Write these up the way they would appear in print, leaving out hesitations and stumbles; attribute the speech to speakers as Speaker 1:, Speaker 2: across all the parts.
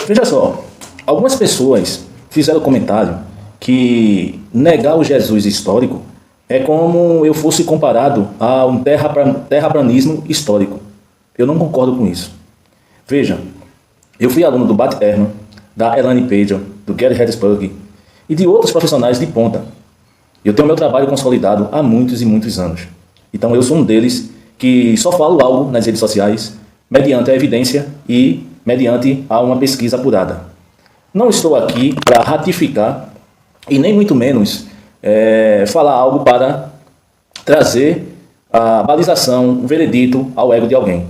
Speaker 1: Veja só, algumas pessoas fizeram comentário que negar o Jesus histórico é como eu fosse comparado a um terraplanismo histórico. Eu não concordo com isso. Veja, eu fui aluno do Bart Ehrman, da Elaine Page, do Gary Herzberg e de outros profissionais de ponta. Eu tenho meu trabalho consolidado há muitos e muitos anos. Então eu sou um deles que só falo algo nas redes sociais mediante a evidência e mediante a uma pesquisa apurada. Não estou aqui para ratificar e nem muito menos falar algo para trazer a balização, o veredito ao ego de alguém.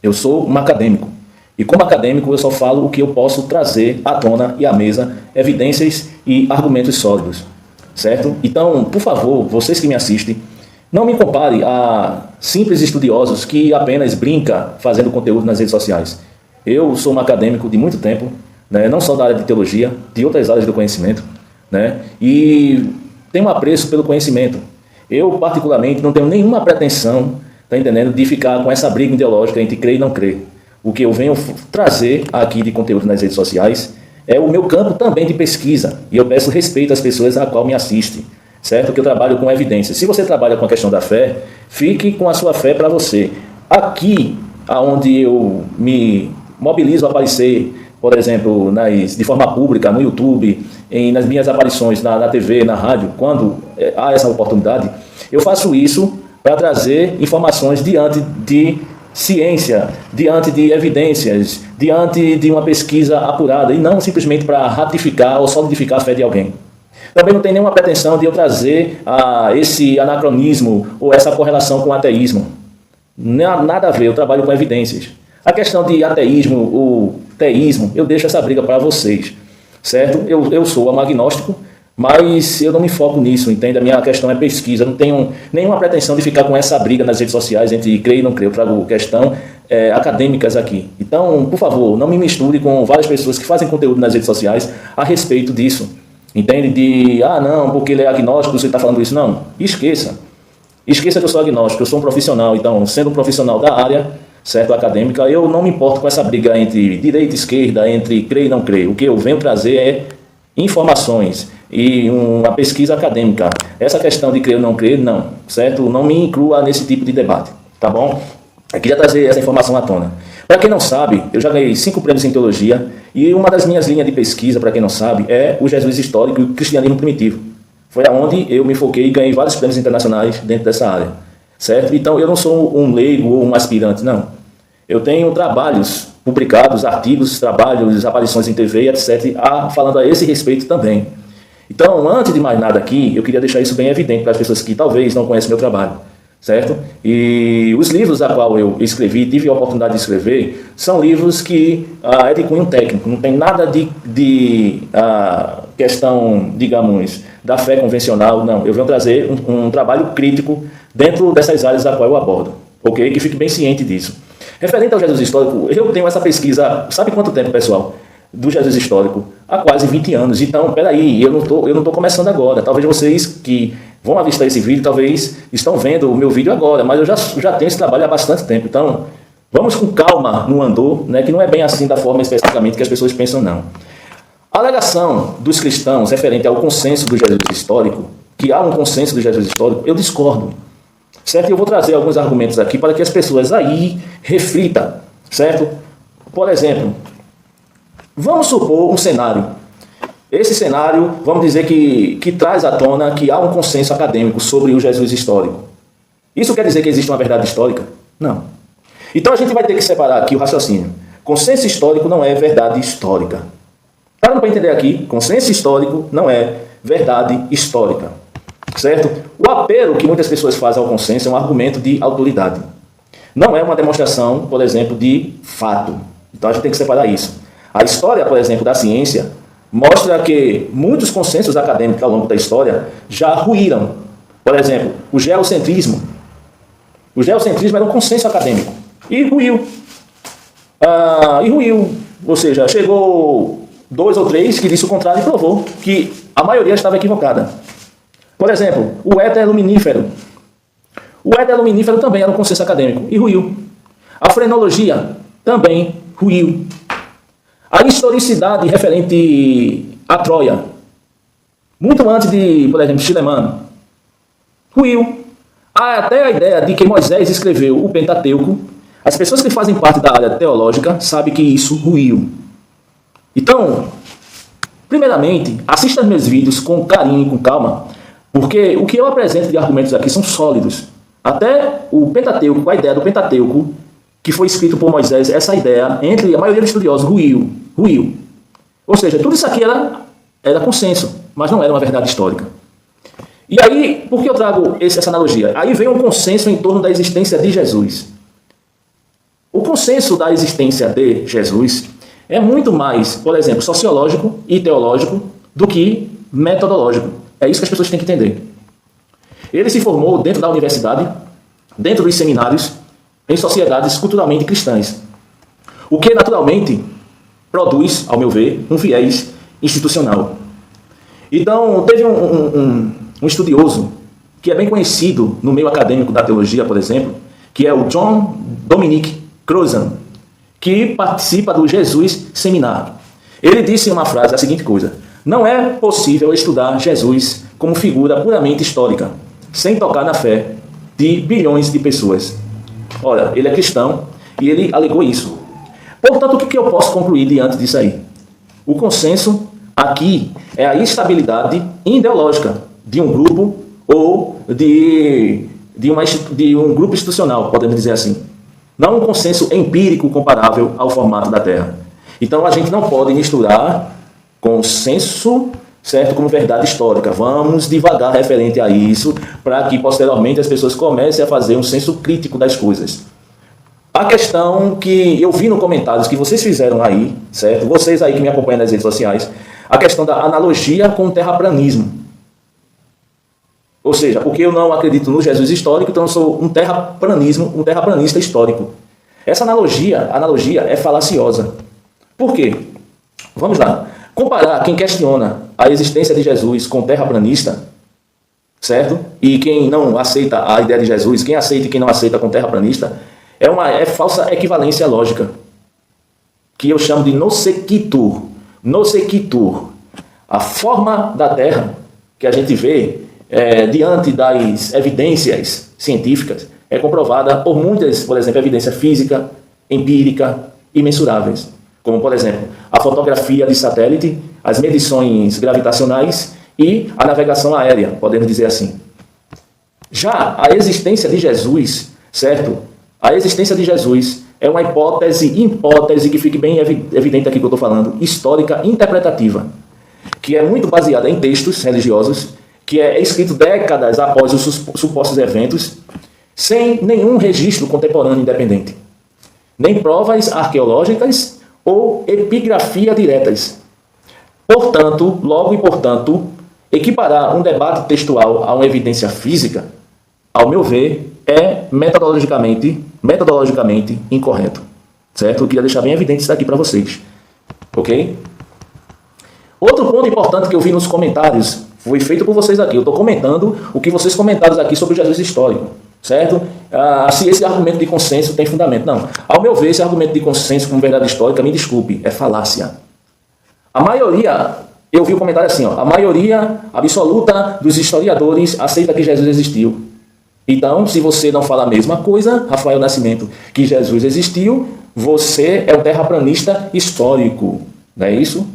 Speaker 1: Eu sou um acadêmico e como acadêmico eu só falo o que eu posso trazer à tona e à mesa, evidências e argumentos sólidos, certo? Então, por favor, vocês que me assistem, não me compare a simples estudiosos que apenas brinca fazendo conteúdo nas redes sociais. Eu sou um acadêmico de muito tempo, né, não só da área de teologia, de outras áreas do conhecimento, né, e tenho um apreço pelo conhecimento. Eu, particularmente, não tenho nenhuma pretensão, tá entendendo, de ficar com essa briga ideológica entre crer e não crer. O que eu venho trazer aqui de conteúdo nas redes sociais é o meu campo também de pesquisa, e eu peço respeito às pessoas a qual me assistem, certo? Que eu trabalho com evidências. Se você trabalha com a questão da fé, fique com a sua fé para você. Aqui, aonde eu me mobilizo a aparecer, por exemplo, de forma pública, no YouTube, nas minhas aparições na TV, na rádio, quando há essa oportunidade, eu faço isso para trazer informações diante de ciência, diante de evidências, diante de uma pesquisa apurada, e não simplesmente para ratificar ou solidificar a fé de alguém. Também não tem nenhuma pretensão de eu trazer esse anacronismo ou essa correlação com o ateísmo. Nada a ver, eu trabalho com evidências. A questão de ateísmo ou teísmo, eu deixo essa briga para vocês, certo? Eu sou um agnóstico, mas eu não me foco nisso, entende? A minha questão é pesquisa, eu não tenho nenhuma pretensão de ficar com essa briga nas redes sociais entre crer e não crer. Eu trago questão acadêmicas aqui. Então, por favor, não me misture com várias pessoas que fazem conteúdo nas redes sociais a respeito disso. Entende? Não, porque ele é agnóstico, você está falando isso. Não, esqueça. Esqueça que eu sou agnóstico, eu sou um profissional. Então, sendo um profissional da área, certo, acadêmica, eu não me importo com essa briga entre direita e esquerda, entre crer e não crer. O que eu venho trazer é informações e uma pesquisa acadêmica. Essa questão de crer ou não crer, não, certo? Não me inclua nesse tipo de debate, tá bom? Eu queria trazer essa informação à tona. Para quem não sabe, eu já ganhei 5 prêmios em teologia e uma das minhas linhas de pesquisa, para quem não sabe, é o Jesus histórico e o cristianismo primitivo. Foi aonde eu me foquei e ganhei vários prêmios internacionais dentro dessa área, certo? Então eu não sou um leigo ou um aspirante, não. Eu tenho trabalhos publicados, artigos, trabalhos, aparições em TV, etc., falando a esse respeito também. Então, antes de mais nada aqui, eu queria deixar isso bem evidente para as pessoas que talvez não conhecem meu trabalho, certo? E os livros a qual eu escrevi, tive a oportunidade de escrever, são livros que é de cunho técnico, não tem nada de questão, digamos, da fé convencional, não. Eu venho trazer um trabalho crítico dentro dessas áreas a qual eu abordo, ok? Que fique bem ciente disso. Referente ao Jesus histórico, eu tenho essa pesquisa, sabe quanto tempo, pessoal? Do Jesus histórico? Há quase 20 anos. Então, peraí, eu não tô começando agora. Talvez vocês que vão avistar esse vídeo, talvez estão vendo o meu vídeo agora, mas eu já tenho esse trabalho há bastante tempo. Então, vamos com calma no andor, né, que não é bem assim da forma especificamente que as pessoas pensam, não. A alegação dos cristãos referente ao consenso do Jesus histórico, que há um consenso do Jesus histórico, eu discordo. Certo? Eu vou trazer alguns argumentos aqui para que as pessoas aí reflitam, certo? Por exemplo, vamos supor um cenário. Esse cenário, vamos dizer que traz à tona que há um consenso acadêmico sobre o Jesus histórico. Isso quer dizer que existe uma verdade histórica? Não. Então a gente vai ter que separar aqui o raciocínio. Consenso histórico não é verdade histórica. Tá dando para entender aqui? Consenso histórico não é verdade histórica. Certo? O apelo que muitas pessoas fazem ao consenso é um argumento de autoridade. Não é uma demonstração, por exemplo, de fato. Então a gente tem que separar isso. A história, por exemplo, da ciência mostra que muitos consensos acadêmicos ao longo da história já ruíram. Por exemplo, o geocentrismo. O geocentrismo era um consenso acadêmico. E ruiu. Ou seja, chegou 2 ou 3 que disse o contrário e provou que a maioria estava equivocada. Por exemplo, o éter luminífero. O éter luminífero também era um consenso acadêmico e ruiu. A frenologia também ruiu. A historicidade referente a Troia, muito antes de, por exemplo, Xilemano, ruiu. Há até a ideia de que Moisés escreveu o Pentateuco. As pessoas que fazem parte da área teológica sabem que isso ruiu. Então, primeiramente, assista aos meus vídeos com carinho e com calma, porque o que eu apresento de argumentos aqui são sólidos. Até o Pentateuco, a ideia do Pentateuco, que foi escrito por Moisés, essa ideia, entre a maioria dos estudiosos, ruiu. Ou seja, tudo isso aqui era consenso, mas não era uma verdade histórica. E aí, por que eu trago essa analogia? Aí vem um consenso em torno da existência de Jesus. O consenso da existência de Jesus é muito mais, por exemplo, sociológico e teológico do que metodológico. É isso que as pessoas têm que entender. Ele se formou dentro da universidade, dentro dos seminários, em sociedades culturalmente cristãs. O que, naturalmente, produz, ao meu ver, um viés institucional. Então, teve um estudioso que é bem conhecido no meio acadêmico da teologia, por exemplo, que é o John Dominic Cruzan, que participa do Jesus Seminário. Ele disse em uma frase a seguinte coisa: não é possível estudar Jesus como figura puramente histórica, sem tocar na fé de bilhões de pessoas. Olha, ele é cristão e ele alegou isso. Portanto, o que eu posso concluir diante disso aí? O consenso aqui é a estabilidade ideológica de um grupo ou de um grupo institucional, podemos dizer assim. Não um consenso empírico comparável ao formato da Terra. Então, a gente não pode misturar consenso, certo, como verdade histórica. Vamos devagar referente a isso, para que posteriormente as pessoas comecem a fazer um senso crítico das coisas. A questão que eu vi nos comentários que vocês fizeram aí, certo? Vocês aí que me acompanham nas redes sociais, a questão da analogia com o terraplanismo. Ou seja, porque eu não acredito no Jesus histórico, então eu sou um terraplanista histórico. Essa analogia é falaciosa. Por quê? Vamos lá. Comparar quem questiona a existência de Jesus com terraplanista, certo? E quem não aceita a ideia de Jesus, quem aceita e quem não aceita com terraplanista, é falsa equivalência lógica, que eu chamo de nosequitur. Nosequitur. A forma da Terra que a gente vê diante das evidências científicas é comprovada por muitas, por exemplo, evidência física, empírica e mensuráveis. Como, por exemplo, a fotografia de satélite, as medições gravitacionais e a navegação aérea, podemos dizer assim. Já a existência de Jesus, certo? A existência de Jesus é uma hipótese que fique bem evidente aqui que eu estou falando, histórica interpretativa, que é muito baseada em textos religiosos, que é escrito décadas após os supostos eventos, sem nenhum registro contemporâneo independente, nem provas arqueológicas ou epigrafia diretas. Portanto, equiparar um debate textual a uma evidência física, ao meu ver, é metodologicamente incorreto. Certo? Eu queria deixar bem evidente isso aqui para vocês. Ok? Outro ponto importante que eu vi nos comentários foi feito por vocês aqui. Eu estou comentando o que vocês comentaram aqui sobre o Jesus histórico. Certo? Se esse argumento de consenso tem fundamento. Não. Ao meu ver, esse argumento de consenso como verdade histórica, me desculpe, é falácia. A maioria, eu vi o comentário assim, a maioria absoluta dos historiadores aceita que Jesus existiu. Então, se você não fala a mesma coisa, Rafael Nascimento, que Jesus existiu, você é um terraplanista histórico. Não é isso?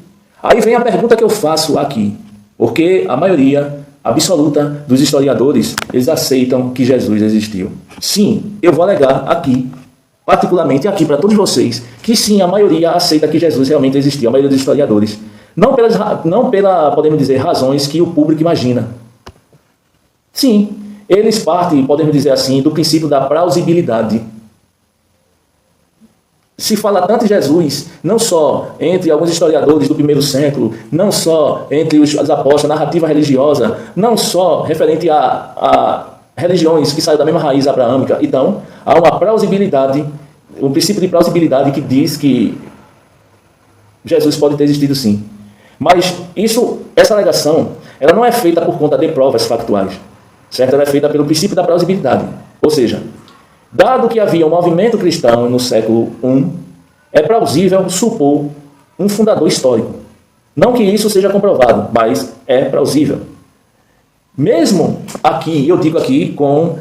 Speaker 1: Aí vem a pergunta que eu faço aqui. Porque a maioria absoluta dos historiadores, eles aceitam que Jesus existiu. Sim, eu vou alegar aqui, particularmente aqui para todos vocês, que sim, a maioria aceita que Jesus realmente existiu, a maioria dos historiadores. Não pela, podemos dizer, razões que o público imagina. Sim, eles partem, podemos dizer assim, do princípio da plausibilidade. Se fala tanto de Jesus, não só entre alguns historiadores do primeiro século, não só entre os apóstolos, a narrativa religiosa, não só referente a religiões que saem da mesma raiz abraâmica. Então, há uma plausibilidade, um princípio de plausibilidade que diz que Jesus pode ter existido sim. Mas essa alegação, ela não é feita por conta de provas factuais, certo? Ela é feita pelo princípio da plausibilidade. Ou seja, dado que havia um movimento cristão no século I, é plausível supor um fundador histórico. Não que isso seja comprovado, mas é plausível. Mesmo aqui, eu digo aqui com,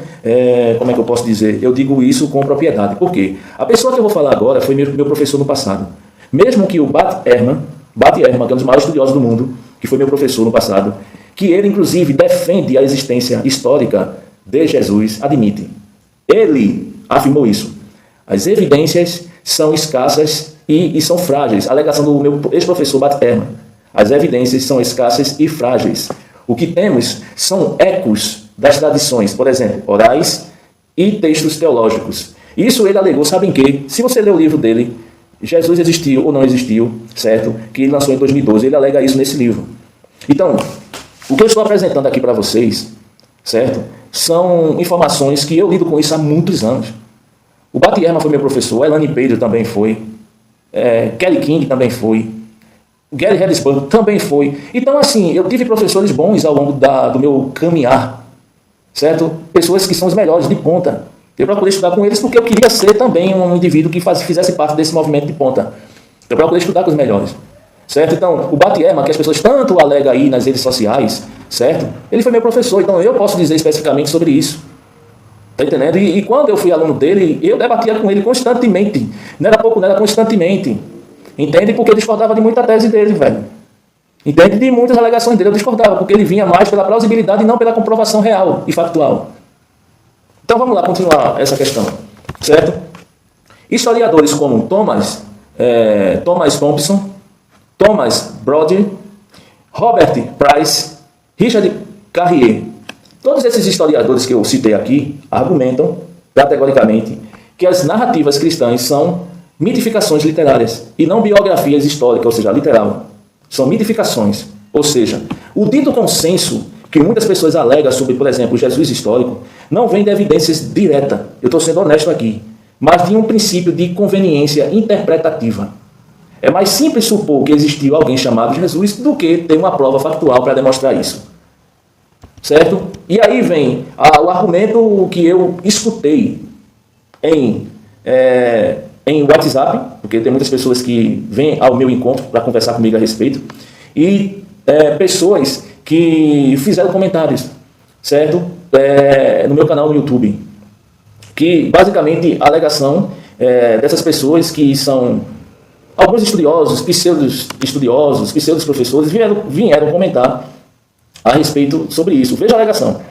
Speaker 1: como é que eu posso dizer? Eu digo isso com propriedade. Por quê? A pessoa que eu vou falar agora foi meu professor no passado. Mesmo que o Bat Ehrman, que é um dos maiores estudiosos do mundo, que foi meu professor no passado, que ele, inclusive, defende a existência histórica de Jesus, admite. Ele afirmou isso. As evidências são escassas e são frágeis. A alegação do meu ex-professor Bat Ehrman. As evidências são escassas e frágeis. O que temos são ecos das tradições, por exemplo, orais e textos teológicos. Isso ele alegou, sabem que, se você ler o livro dele, Jesus existiu ou não existiu, certo? Que ele lançou em 2012, ele alega isso nesse livro. Então, o que eu estou apresentando aqui para vocês, certo? São informações que eu lido com isso há muitos anos. O Bat Ehrman foi meu professor, Elaine Pedro também foi, Kelly King também foi, Gary Harrisburg também foi. Então, assim, eu tive professores bons ao longo do meu caminhar, certo? Pessoas que são os melhores, de ponta. Eu procurei estudar com eles porque eu queria ser também um indivíduo que fizesse parte desse movimento de ponta. Eu procurei estudar com os melhores, certo? Então, o Bat Ehrman, que as pessoas tanto alegam aí nas redes sociais, certo? Ele foi meu professor, então eu posso dizer especificamente sobre isso. Tá entendendo? E quando eu fui aluno dele, eu debatia com ele constantemente. Não era pouco, não era constantemente. Entende? Porque eu discordava de muita tese dele, velho. Entende? De muitas alegações dele eu discordava, porque ele vinha mais pela plausibilidade e não pela comprovação real e factual. Então vamos lá continuar essa questão, certo? Historiadores como Thomas Thompson, Thomas Brody, Robert Price, Richard Carrier, todos esses historiadores que eu citei aqui argumentam categoricamente que as narrativas cristãs são mitificações literárias e não biografias históricas, ou seja, literal. São mitificações. Ou seja, o dito consenso que muitas pessoas alegam sobre, por exemplo, Jesus histórico, não vem de evidências diretas, eu estou sendo honesto aqui, mas de um princípio de conveniência interpretativa. É mais simples supor que existiu alguém chamado Jesus do que ter uma prova factual para demonstrar isso. Certo? E aí vem o argumento que eu escutei em WhatsApp, porque tem muitas pessoas que vêm ao meu encontro para conversar comigo a respeito, e pessoas que fizeram comentários, certo? No meu canal no YouTube, que basicamente a alegação dessas pessoas que são alguns estudiosos, pseudo-estudiosos, pseudo-professores, vieram comentar a respeito sobre isso. Veja a alegação.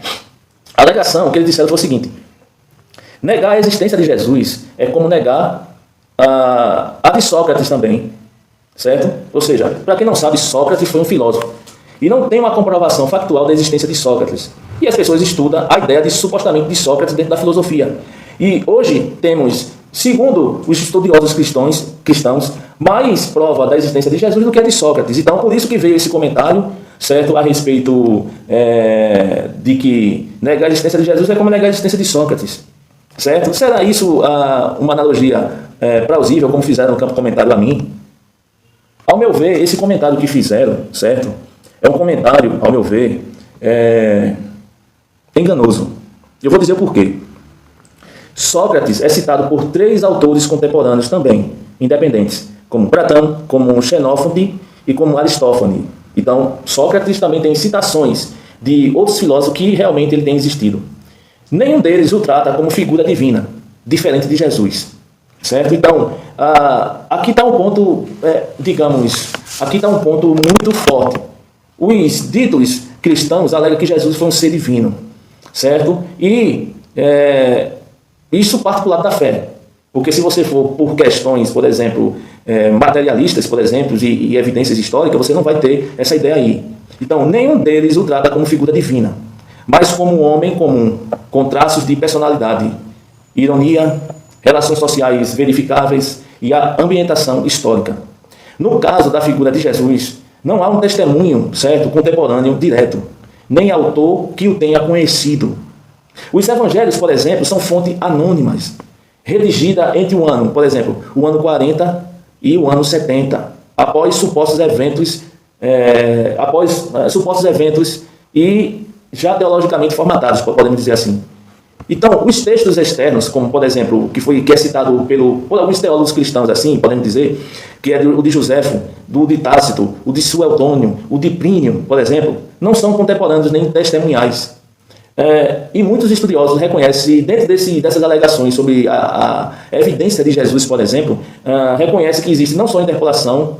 Speaker 1: A alegação que eles disseram foi o seguinte: negar a existência de Jesus é como negar a de Sócrates também, certo? Ou seja, para quem não sabe, Sócrates foi um filósofo e não tem uma comprovação factual da existência de Sócrates. E as pessoas estudam a ideia supostamente de Sócrates dentro da filosofia. E hoje temos, segundo os estudiosos cristãos, mais prova da existência de Jesus do que a de Sócrates. Então, por isso que veio esse comentário, certo, a respeito de que negar a existência de Jesus é como negar a existência de Sócrates. Certo? Será isso uma analogia plausível, como fizeram no campo comentário a mim? Ao meu ver, esse comentário que fizeram, certo? É um comentário, ao meu ver, enganoso. Eu vou dizer o porquê. Sócrates é citado por 3 autores contemporâneos também, independentes, como Platão, como Xenófono e como Aristófanes. Então, Sócrates também tem citações de outros filósofos que realmente ele tem existido. Nenhum deles o trata como figura divina, diferente de Jesus. Certo? Então, aqui está um ponto, aqui está um ponto muito forte. Os ditos cristãos alegam que Jesus foi um ser divino. Certo? E isso parte do lado da fé. Porque se você for por questões, por exemplo, materialistas, por exemplo, e evidências históricas, você não vai ter essa ideia aí. Então, nenhum deles o trata como figura divina, mas como um homem comum, com traços de personalidade, ironia, relações sociais verificáveis e a ambientação histórica. No caso da figura de Jesus, não há um testemunho, certo, contemporâneo direto, nem autor que o tenha conhecido. Os evangelhos, por exemplo, são fontes anônimas, redigida entre o ano, por exemplo, o ano 40 e o ano 70, após supostos eventos e já teologicamente formatados, podemos dizer assim. Então, os textos externos, como por exemplo, que é citado por alguns teólogos cristãos, assim, podemos dizer, que é o de Joséfo, do de Tácito, o de Suetônio, o de Plínio, por exemplo, não são contemporâneos nem testemunhais. E muitos estudiosos reconhecem, dentro dessas alegações sobre a evidência de Jesus, por exemplo, reconhecem que existe não só interpolação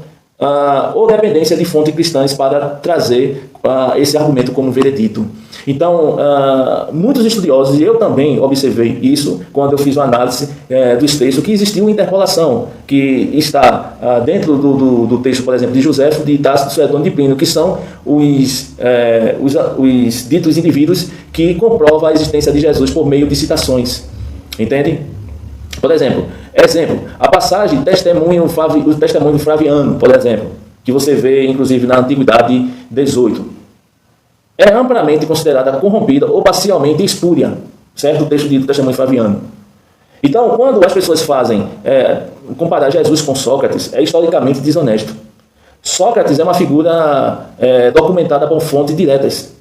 Speaker 1: ou dependência de fontes cristãs para trazer esse argumento como veredito. Então, muitos estudiosos, e eu também observei isso quando eu fiz uma análise dos textos, que existiu uma interpolação que está dentro do texto, por exemplo, de Joséfo, de Tácito, de Suetônio, de Plínio, que são os ditos indivíduos que comprovam a existência de Jesus por meio de citações. Entende? Por exemplo, a passagem o testemunho do Flaviano, por exemplo, que você vê, inclusive, na Antiguidade 18, é amplamente considerada corrompida ou parcialmente espúria, certo? O texto do testemunho Flaviano. Então, quando as pessoas fazem comparar Jesus com Sócrates, é historicamente desonesto. Sócrates é uma figura documentada por fontes diretas.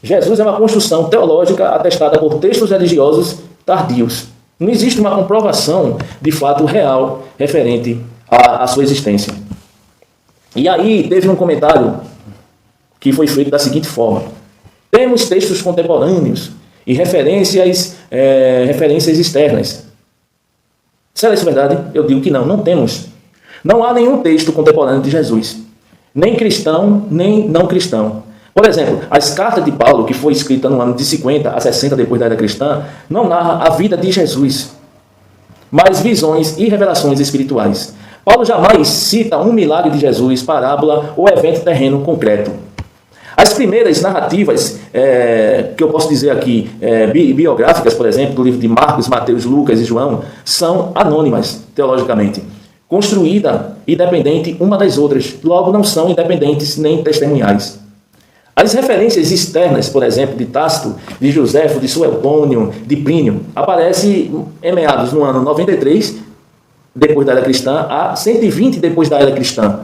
Speaker 1: Jesus é uma construção teológica atestada por textos religiosos tardios. Não existe uma comprovação de fato real referente à sua existência. E aí teve um comentário que foi feito da seguinte forma: temos textos contemporâneos e referências externas. Será isso verdade? Eu digo que não temos. Não há nenhum texto contemporâneo de Jesus, nem cristão, nem não cristão. Por exemplo, as cartas de Paulo, que foi escrita no ano de 50 a 60 depois da era cristã, não narra a vida de Jesus, mas visões e revelações espirituais. Paulo jamais cita um milagre de Jesus, parábola ou evento terreno concreto. As primeiras narrativas, que eu posso dizer aqui, biográficas, por exemplo, do livro de Marcos, Mateus, Lucas e João, são anônimas, teologicamente, construída independente uma das outras, logo não são independentes nem testemunhais. As referências externas, por exemplo, de Tácito, de Joséfo, de Suetônio, de Plínio, aparecem em meados no ano 93, depois da era cristã, a 120 depois da era cristã.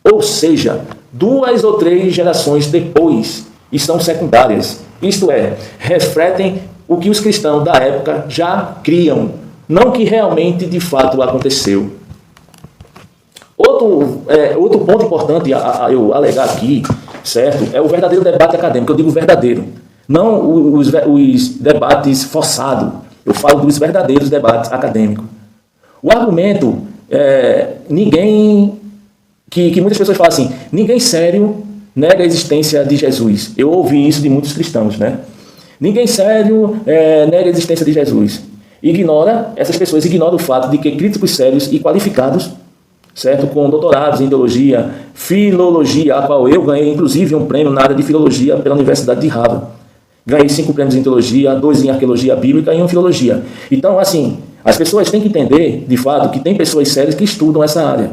Speaker 1: Ou seja, 2 ou 3 gerações depois, e são secundárias. Isto é, refletem o que os cristãos da época já criam, não o que realmente de fato aconteceu. Outro ponto importante a eu alegar aqui, certo, é o verdadeiro debate acadêmico. Eu digo verdadeiro, não os debates forçados. Eu falo dos verdadeiros debates acadêmicos. O argumento, que muitas pessoas falam assim, ninguém sério nega a existência de Jesus. Eu ouvi isso de muitos cristãos, né? Ninguém sério nega a existência de Jesus. Essas pessoas ignoram o fato de que críticos sérios e qualificados, certo, com doutorados em teologia, filologia, a qual eu ganhei inclusive um prêmio na área de filologia pela Universidade de Harvard. Ganhei 5 prêmios em teologia, 2 em arqueologia bíblica e 1 em filologia. Então, assim, as pessoas têm que entender, de fato, que tem pessoas sérias que estudam essa área.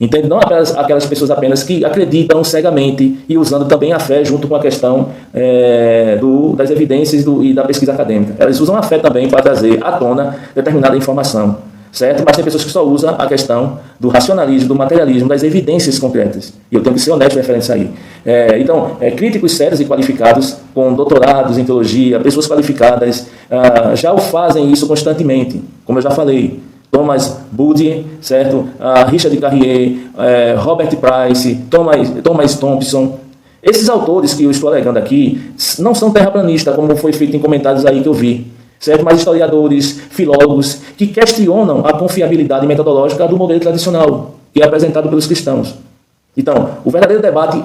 Speaker 1: Entende? Não aquelas pessoas apenas que acreditam cegamente e usando também a fé junto com a questão das evidências e da pesquisa acadêmica. Elas usam a fé também para trazer à tona determinada informação, certo? Mas tem pessoas que só usam a questão do racionalismo, do materialismo, das evidências concretas. E eu tenho que ser honesto referente a isso aí. Então, críticos sérios e qualificados, com doutorados em teologia, pessoas qualificadas, já o fazem isso constantemente, como eu já falei. Thomas Buddy, certo? Richard Carrier, Robert Price, Thomas Thompson. Esses autores que eu estou alegando aqui não são terraplanistas, como foi feito em comentários aí que eu vi, certo? Mas historiadores, filólogos, que questionam a confiabilidade metodológica do modelo tradicional, que é apresentado pelos cristãos. Então, o verdadeiro debate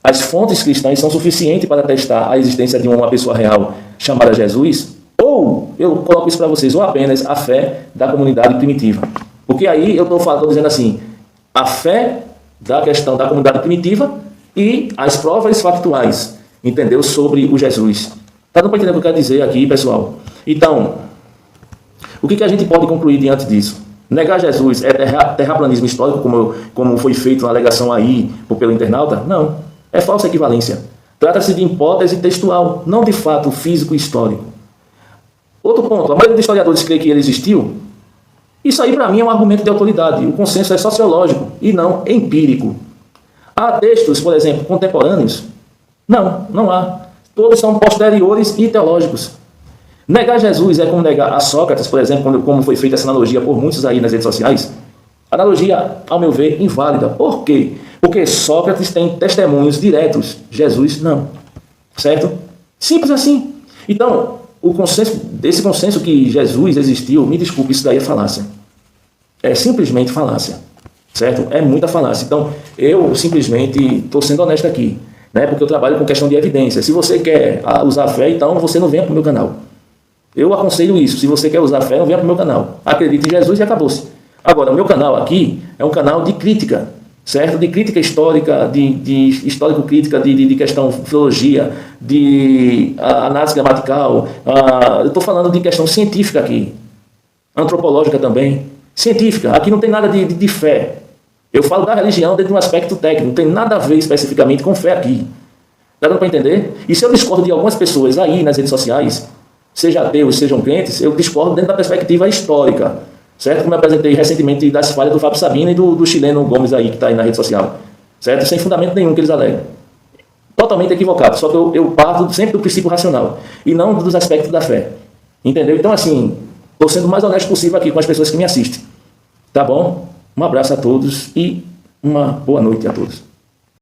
Speaker 1: as fontes cristãs são suficientes para testar a existência de uma pessoa real chamada Jesus? Ou, eu coloco isso para vocês, ou apenas a fé da comunidade primitiva. Porque aí eu estou dizendo assim, a fé da questão da comunidade primitiva e as provas factuais, entendeu? Sobre o Jesus. Tá dando para entender o que eu quero dizer aqui, pessoal? Então, o que a gente pode concluir diante disso? Negar Jesus é terraplanismo histórico, como foi feito na alegação aí pelo internauta? Não, é falsa equivalência. Trata-se de hipótese textual, não de fato físico e histórico. Outro ponto, a maioria dos historiadores crê que ele existiu. Isso aí, para mim, é um argumento de autoridade. O consenso é sociológico e não empírico. Há textos, por exemplo, contemporâneos? Não há. Todos são posteriores e teológicos. Negar Jesus é como negar a Sócrates, por exemplo, como foi feita essa analogia por muitos aí nas redes sociais. Analogia, ao meu ver, inválida. Por quê? Porque Sócrates tem testemunhos diretos, Jesus não. Certo? Simples assim. Então, esse consenso que Jesus existiu, me desculpe, isso daí é falácia. É simplesmente falácia. Certo? É muita falácia. Então, eu simplesmente estou sendo honesto aqui, né? Porque eu trabalho com questão de evidência. Se você quer usar fé, então você não venha para o meu canal. Eu aconselho isso. Se você quer usar fé, não venha para o meu canal. Acredite em Jesus e acabou-se. Agora, o meu canal aqui é um canal de crítica, certo? De crítica histórica, de histórico-crítica, de questão de filologia, de análise gramatical. Eu estou falando de questão científica aqui, antropológica também, científica. Aqui não tem nada de fé. Eu falo da religião dentro de um aspecto técnico, não tem nada a ver especificamente com fé aqui. Está dando para entender? E se eu discordo de algumas pessoas aí nas redes sociais, seja ateus, sejam crentes, eu discordo dentro da perspectiva histórica. Certo? Como eu apresentei recentemente das falhas do Fábio Sabina e do chileno Gomes aí, que está aí na rede social. Certo? Sem fundamento nenhum que eles alegam. Totalmente equivocado. Só que eu parto sempre do princípio racional e não dos aspectos da fé. Entendeu? Então, assim, estou sendo o mais honesto possível aqui com as pessoas que me assistem. Tá bom? Um abraço a todos e uma boa noite a todos.